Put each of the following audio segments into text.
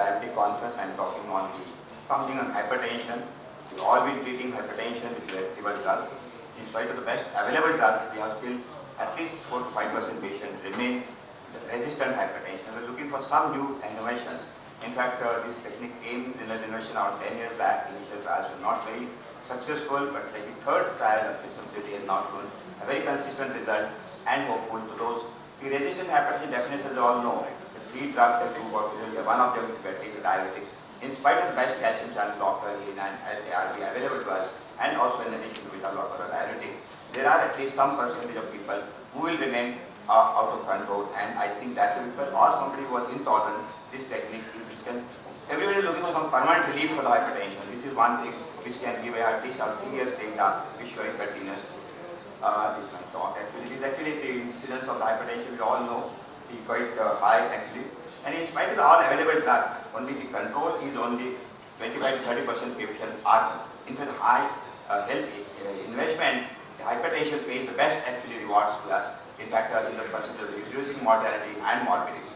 diabetic conference. I am talking on something on hypertension. We've all been treating hypertension with injectable drugs. In spite of the best available drugs, we have still at least 4 to 5% patients remain resistant hypertension. We're looking for some new innovations. In fact, this technique came in an innovation around 10 years back. Initial trials were not very successful, but like the third trial recently has now shown a very consistent result and hopeful to those. The resistant hypertension definitions you all know. The 3 drugs that do work, one of them is a diabetic. In spite of the best calcium channel blocker, and SARB available to us, and also in addition to beta blocker or diuretic, there are at least some percentage of people who will remain out of control, and I think that's the people or somebody who was intolerant. This technique which can, everybody is looking for some permanent relief for the hypertension. This is one thing which can give at least 3 years data which showing continuous. This might talk actually. It is actually the incidence of the hypertension we all know is quite high actually. And in spite of all available drugs, only the control is only 25 to 30% patients are. In fact, high health investment, the hypertension pays the best actually rewards to us. In fact, in the percentage of reducing mortality and morbidity.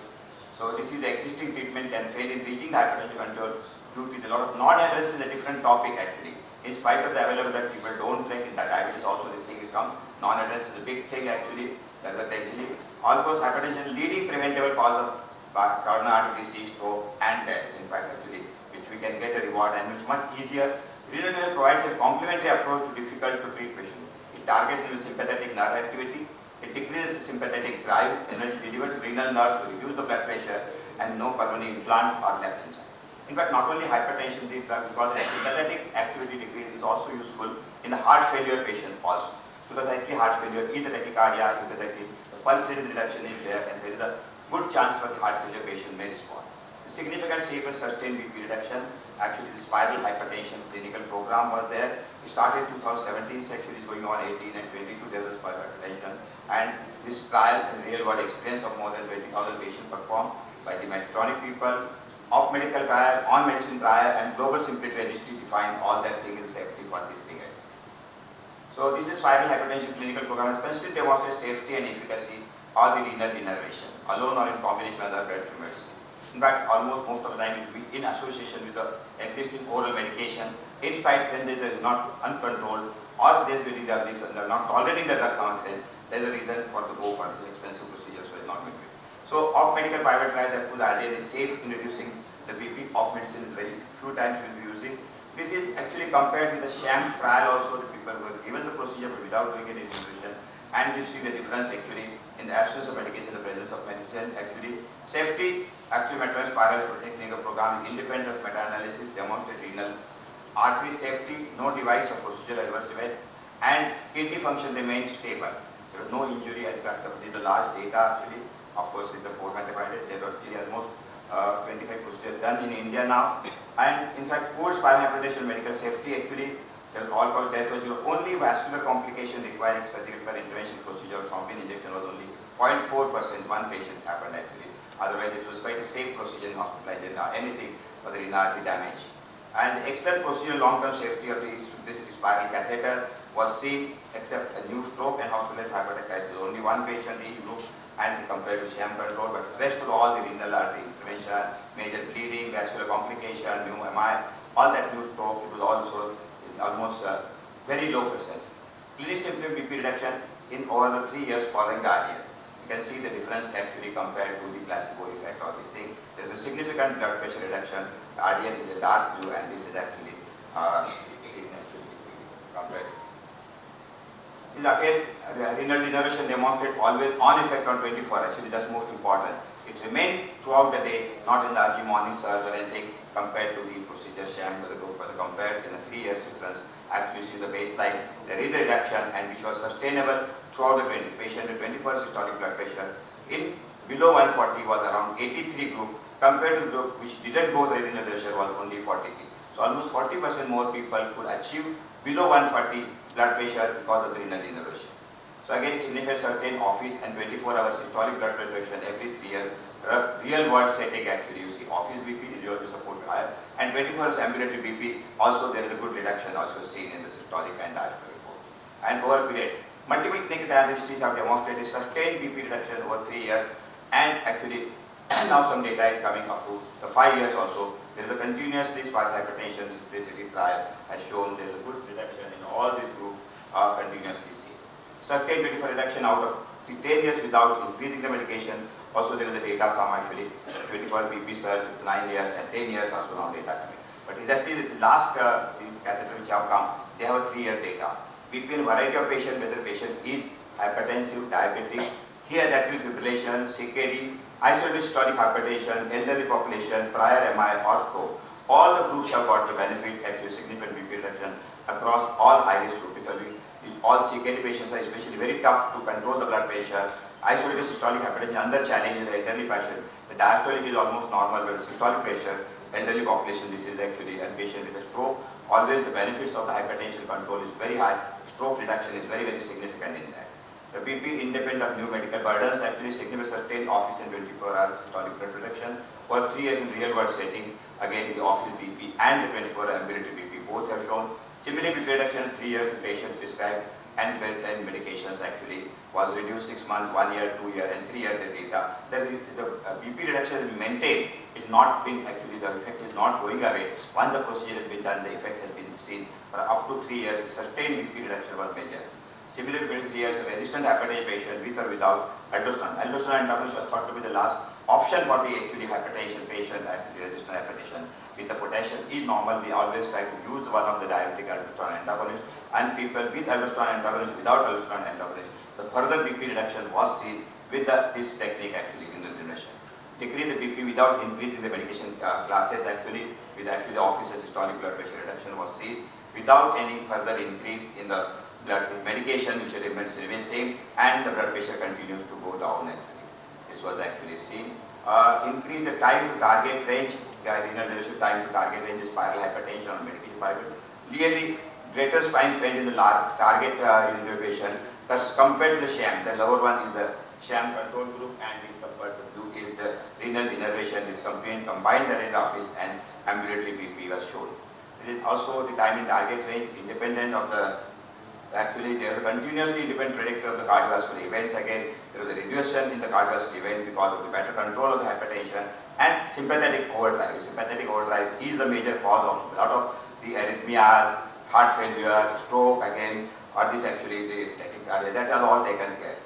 So this is the existing treatment can fail in reaching the hypertension control due to a lot of non-adherence is a different topic actually. In spite of the available that people don't take in the diabetes also this thing is come. Non-adherence is a big thing actually. That's actually almost hypertension leading preventable cause of coronary artery disease, stroke and death. In fact actually which we can get a reward and which is much easier. Renal Denervation provides a complementary approach to difficult to treat patients. It targets the sympathetic nerve activity. It decreases sympathetic drive, energy delivered to renal nerves to reduce the blood pressure and no pulmonary implant or left inside. In fact, not only hypertension, these drugs, because the sympathetic activity decrease is also useful in the heart failure patient also. Because actually heart failure is a tachycardia, the pulse rate reduction is there and there is a good chance for the heart failure patient may respond. The significant safe and sustained BP reduction, actually the spiral hypertension clinical program was there. It started 2017, actually is going on 18 and 22, there was spiral hypertension. And this trial is real world experience of more than 20,000 patients performed by the Medtronic people, of medical trial, on medicine trial, and global simplicity registry define all that thing in safety for this thing. So this is viral hypertension clinical program has consistently demonstrated safety and efficacy of the renal denervation, alone or in combination with other predatory medicine. In fact, almost most of the time it will be in association with the existing oral medication, in spite when there is not uncontrolled or there is very diabetes and not tolerating the drug some extent, there is a reason for to go for this expensive procedure, so it's not going to be. So off medical private trials that the idea is safe in reducing the BP. Off medicine is very few times we will be using. This is actually compared with the sham trial also, the people who were given the procedure but without doing any nutrition, and you see the difference actually in the absence of medication, the presence of medicine. Actually safety, actually Medtronic spiral clinical program independent meta-analysis demonstrate renal artery safety, no device or procedural adverse event, and kidney function remains stable. There was no injury. In fact, this is the large data actually. Of course, it's the 400 divided. There are actually almost 25 procedures done in India now. And in fact, poor spinal hypertension medical safety actually, there was all called death was your only vascular complication requiring surgical intervention procedure or thrombin injection was only 0.4%. One patient happened actually. Otherwise, it was quite a safe procedure in hospitalization or anything for the renal artery damage. And the excellent procedure long-term safety of this spiral catheter was seen except a new stroke and hospitalized hypertensive crisis. Only one patient in each group and compared to sham control, but the rest of all the renal artery intervention, major bleeding, vascular complication, new MI, all that new stroke, it was also almost very low percentage. Clinically symptom BP reduction in over the 3 years following the RDN. You can see the difference actually compared to the placebo effect of this thing. There is a significant blood pressure reduction. The RDN is a dark blue and this is actually compared. In again, renal denervation demonstrate always on effect on 24, actually that's most important. It remained throughout the day, not in the early morning surge or anything compared to the procedure sham with the group, but compared in a 3 years difference. Actually see the baseline, there is a reduction and which was sustainable throughout the patient with 24 systolic blood pressure in below 140 was around 83 group compared to the group which didn't go the renal denervation was only 43. So almost 40% more people could achieve below 140 blood pressure because of the renal denervation. So again, significant certain office and 24-hour systolic blood pressure every 3 years. Real world setting actually, you see office BP is usually supported higher and 24 hours ambulatory BP also there is a good reduction also seen in the systolic and diastolic report. And over a period, multiple clinical registries have demonstrated sustained BP reduction over 3 years and actually And now some data is coming up to the 5 years also. There is a continuously spiral hypertension basically trial has shown there is a good reduction in all these groups continuously seen. Certain 24 reduction out of the 10 years without increasing the medication. Also there is a data some actually 24 BP surge 9 years and 10 years also now data coming. But industry the last the catheter which have come, they have a 3-year data. BP in variety of patient, whether patient is hypertensive, diabetic, here atrial fibrillation, CKD, isolated systolic hypertension, elderly population, prior MI or stroke. All the groups have got the benefit, actually significant BP reduction across all high-risk groups because all CKD patients are especially very tough to control the blood pressure. Isolated systolic hypertension, under challenge in the elderly patient. The diastolic is almost normal, but systolic pressure, elderly population, this is actually a patient with a stroke. Always the benefits of the hypertension control is very high. Stroke reduction is very, very significant in that. The BP independent of new medical burdens actually significant sustained office in 24-hour systolic blood reduction for 3 years in real world setting. Again, the office BP and the 24-hour ambulatory BP both have shown similar BP reduction 3 years in patient prescribed and bedside medications actually was reduced 6 months, 1 year, 2 year and 3 year the data. The BP reduction is maintained. It's not been actually the effect is not going away. Once the procedure has been done, the effect has been seen for up to 3 years. Sustained BP reduction was measured. Similarly, 23 years of resistant hypertension patient with or without aldosterone. Aldosterone antagonist was thought to be the last option for the actually hypertension patient, actually resistant hypertension. With the potassium is normal, we always try to use one of the diabetic aldosterone antagonist, and people with aldosterone antagonist, without aldosterone antagonist, the further BP reduction was seen with this technique actually in the remission. Decrease the BP without increasing the medication classes actually, with actually the office systolic blood pressure reduction was seen without any further increase in the blood medication which remains same, and the blood pressure continues to go down actually. This was actually seen. Increase the time to target range, renal denervation time to target range is spiral hypertension or medication pipeline. Really greater time spent in the large target renal denervation thus compared to the sham. The lower one is the sham control group and this compared to blue is the renal denervation which combined the renal office and ambulatory BP was shown. It is also the time in target range independent of the actually there is a continuously independent predictor of the cardiovascular events. Again, there is a reduction in the cardiovascular event because of the better control of the hypertension and sympathetic overdrive. Sympathetic overdrive is the major cause of a lot of the arrhythmias, heart failure, stroke again, or this actually the tachycardia. That are all taken care.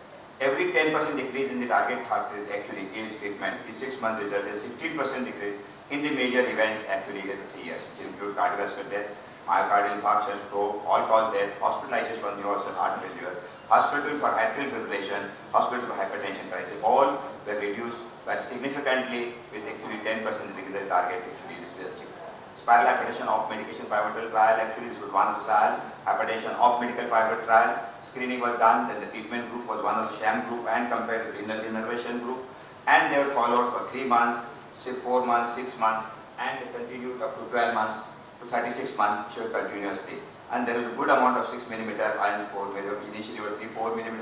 Every 10% decrease in the target heart rate actually gives treatment. The 6 month result is 16% decrease in the major events actually in 3 years, which include cardiovascular death, myocardial infarction, stroke, all-cause death, hospitalization for universal heart failure, hospital for atrial fibrillation, hospital for hypertension crisis, all were reduced but significantly with actually 10% decrease the target actually is achieved. Spiral hypertension off medication pivotal trial, actually this was one trial, hypertension off medical pivotal trial, screening was done, then the treatment group was one of the sham group and compared to renal denervation group, and they were followed for 3 months, 4 months, 6 months, and they continued up to 12 months to 36 months showed continuously. And there is a good amount of 6 mm and 4 mm, initially were 3-4 mm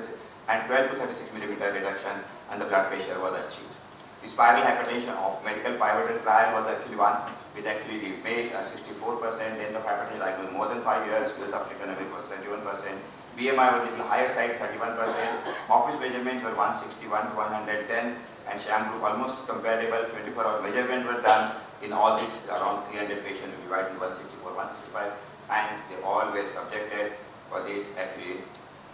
and 12 to 36 mm reduction, and the blood pressure was achieved. The spiral hypertension of medical pivotal trial was actually one with actually the male 64%, length of hypertension diagnosed more than 5 years, US African American 71%, BMI was a little higher side 31%, office measurements were 161 to 110, and sham group almost comparable, 24-hour measurement were done in all these around 300 patients divided into 164, 165, and they all were subjected for this actually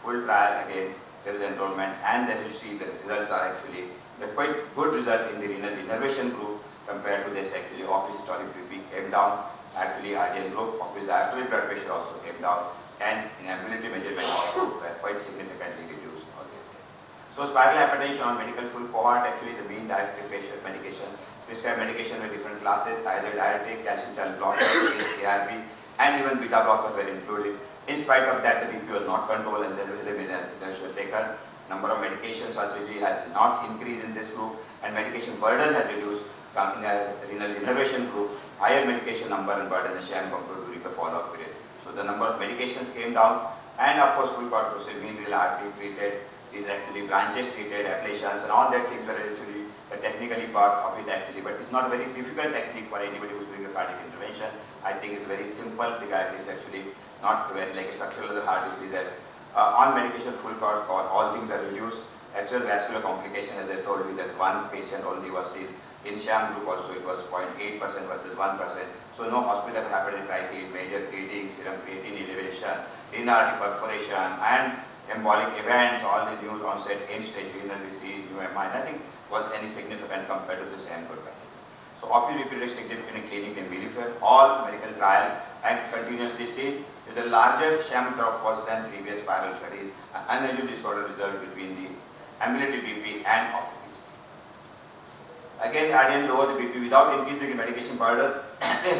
full trial. Again, there is enrollment, and as you see the results are actually the quite good result in the renal denervation group compared to this actually office systolic BP came down, actually RDN group office diastolic blood pressure also came down, and in ambulatory measurement also were quite significantly reduced. So spiral hypertension on medical full cohort, actually the mean dietary patient medication, prescribed medication with different classes, either diuretic, calcium channel blockers, ARB, and even beta blockers were included. In spite of that, the BP was not controlled, and there was a measure taken. Number of medications surgery has not increased in this group, and medication burden has reduced in a renal denervation group. Higher medication number and burden is sham compared during the follow-up period. So the number of medications came down, and of course full corpuscle mean renal artery treated, is actually branches treated, ablations, and all that things are actually the technically part of it actually, but it's not a very difficult technique for anybody who's doing a cardiac intervention. I think it's very simple. The guy is actually not very like structural heart diseases. On medication full court, all things are reduced. Actual vascular complication, as I told you, that one patient only was seen. In sham group also it was 0.8% versus 1%. So no hospital hepatitis crisis, major bleeding, serum creatinine elevation, renal artery perforation, and embolic events, all the new onset end-stage renal disease, UMI, nothing was any significant compared to the sham group. So obviously repeated significant clinic in Milifer, all medical trial and continuously seen with a larger sham drop was than previous parallel studies, unusual disorder result between the ambulatory BP and off. Again, adding lower the BP without increasing the medication burden,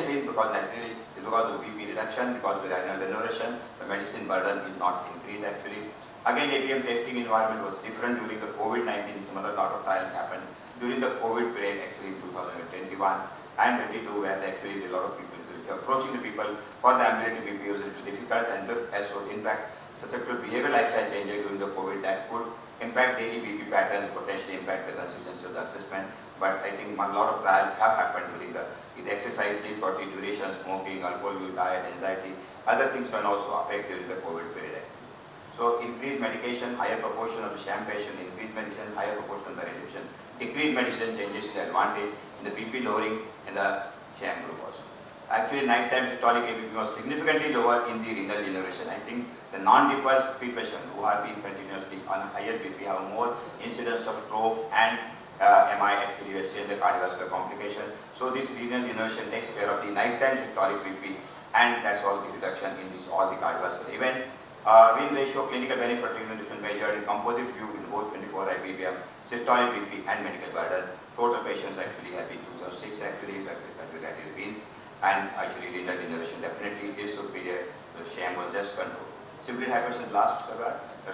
seen because naturally, because of BP reduction, because of the renal denervation, the medicine burden is not increased actually. Again, APM testing environment was different during the COVID-19, some other lot of trials happened during the COVID period actually in 2021 and 22 where actually a lot of people approaching the people for the ambulatory BP was a little difficult and as well impact susceptible behavior lifestyle changes during the COVID that could impact daily BP patterns, potentially impact the consistency of the assessment. But I think a lot of trials have happened during the exercise, sleep quality, duration, smoking, alcohol use, diet, anxiety. Other things can also affect during the COVID period. So increased medication, higher proportion of the sham patient, increased medication, higher proportion of the reduction, decreased medicine changes the advantage in the BP lowering in the sham group also. Actually, nighttime systolic ABP was significantly lower in the renal denervation. I think the non-depressed patients who are being continuously on higher BP have more incidence of stroke and MI actually in the cardiovascular complication. So this renal denervation takes care of the nighttime systolic BP and that's all the reduction in this all the cardiovascular event. Win ratio, clinical benefit reduction measured in composite view with both 24 IBBM, systolic BP and medical burden. Total patients actually have been 2006 actually, wins and actually renal denervation definitely is superior. The sham was just controlled. Simply hypertension last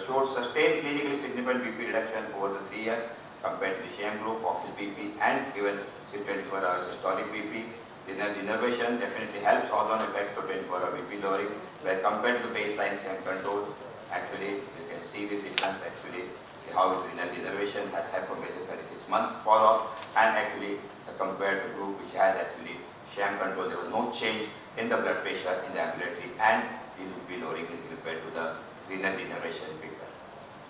showed sustained clinically significant BP reduction over the 3 years compared to the sham group, office BP and even 24 hours systolic BP. Renal denervation definitely helps ozone effect to 24-hour BP lowering, where compared to the baseline sham control, actually you can see the difference actually how renal denervation has had for major 36-month follow-up and actually compared to group which has actually sham control, there was no change in the blood pressure in the ambulatory and the BP lowering is compared to the renal denervation people.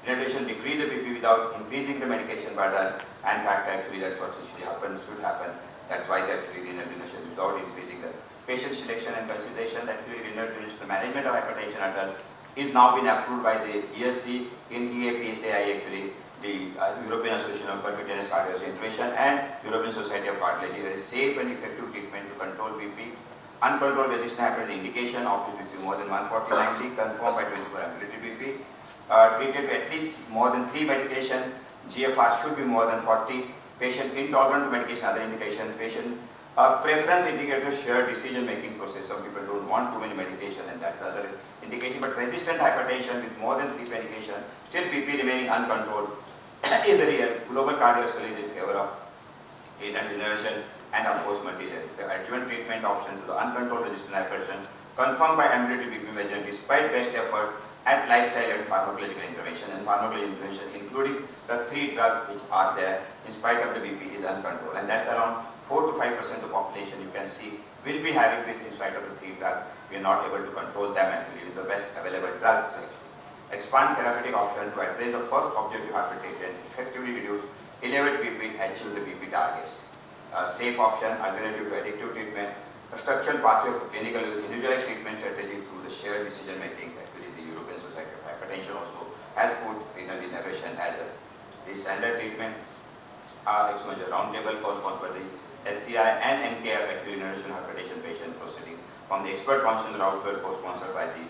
Renal denervation decrease the BP without increasing the medication burden and fact actually that's what should happen. That's why actually renal denervation without increasing the patient selection and consideration. Actually renal denervation, the management of hypertension adult is now been approved by the ESC in EAPSAI actually, the European Association of Percutaneous Cardiovascular Intervention and European Society of Cardiology. There is safe and effective treatment to control BP. Uncontrolled resistant hypertension indication of BP more than 140/90 confirmed by 24 ambulatory BP. Treated with at least more than 3 medication. GFR should be more than 40. Patient intolerant to medication, other indication. Patient preference indicator shared decision making process. Some people don't want too many medication and that's the other indication. But resistant hypertension with more than 3 medication, still BP remaining uncontrolled is the real. Global cardiovascular is in favor of renal denervation and of course multi-therapy. The adjuvant treatment option to the uncontrolled resistant hypertension confirmed by ambulatory BP measurement despite best effort at lifestyle and pharmacological intervention. And pharmacological intervention including the 3 drugs which are there in spite of the BP is uncontrolled. And that's around 4 to 5% of the population you can see will be having this in spite of the 3 drugs. We are not able to control them actually with the best available drugs. Expand therapeutic option to address the first objective hypertension, effectively reduce elevated BP, achieve the BP targets. Safe option, alternative to addictive treatment, a structural pathway for clinical individualized treatment strategy through the shared decision making. Actually, the European Society of Hypertension also has put renal denervation as a standard treatment. Exposure roundtable co-sponsored by the SCI and NKF actually denervation hypertension patient proceeding from the expert conscience roundtable co-sponsored by the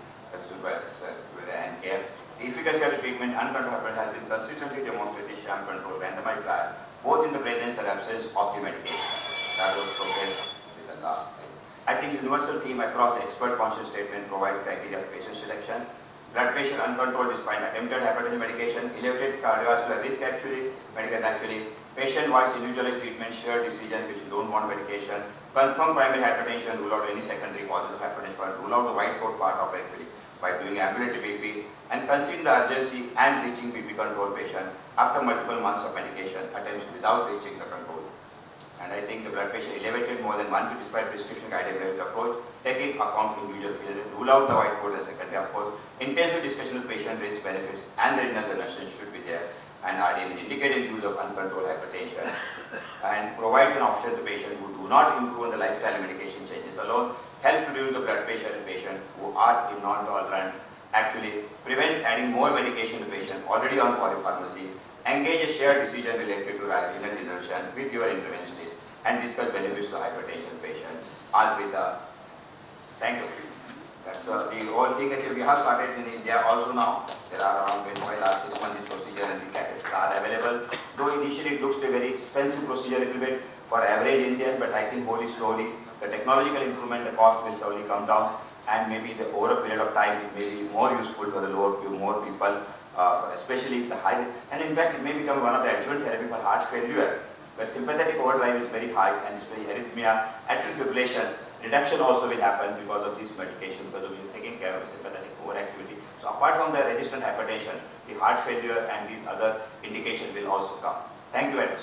NKF. The efficacy of the treatment uncontrolled hypertension has been consistently demonstrated sham control randomized trial both in the presence and absence of the medication. That was progress with the last. I think universal theme across the expert conscious statement provide criteria of patient selection. Blood pressure uncontrolled despite attempted hypertension medication, elevated cardiovascular risk actually, medical actually, patient-wise individualized treatment, shared decision which don't want medication, confirm primary hypertension, rule out any secondary causes of hypertension, rule out the white coat part of actually by doing ambulatory BP and consider the urgency and reaching BP control patient after multiple months of medication attempts without reaching the control. And I think the blood pressure elevated more than 150 despite prescription guided approach, taking account individual period, rule out the white coat as secondary. Of course, intensive discussion with patient risk benefits and the renal denervation should be there. and RDM is indicated use of uncontrolled hypertension and provides an option to patients who do not improve on the lifestyle and medication changes alone, helps to reduce the blood pressure in patients who are in non-tolerant, actually prevents adding more medication to patients already on polypharmacy, engage a shared decision related to renal denervation with your interventionist, and discuss benefits to hypertension patient as with the, thank you. That's the whole thing that we have started in India also now. There are around 25 last 6 months this procedure and the catheters are available. Though initially it looks to a very expensive procedure a little bit for average Indian, but I think slowly, the technological improvement, the cost will slowly come down, and maybe the over a period of time it may be more useful for the more people, especially the high, and in fact it may become one of the adjuvant therapy for heart failure, where sympathetic overdrive is very high and it's very arrhythmia, atrial fibrillation, reduction also will happen because of this medication, because of taking care of sympathetic overactivity. So apart from the resistant hypertension, the heart failure and these other indications will also come. Thank you very much.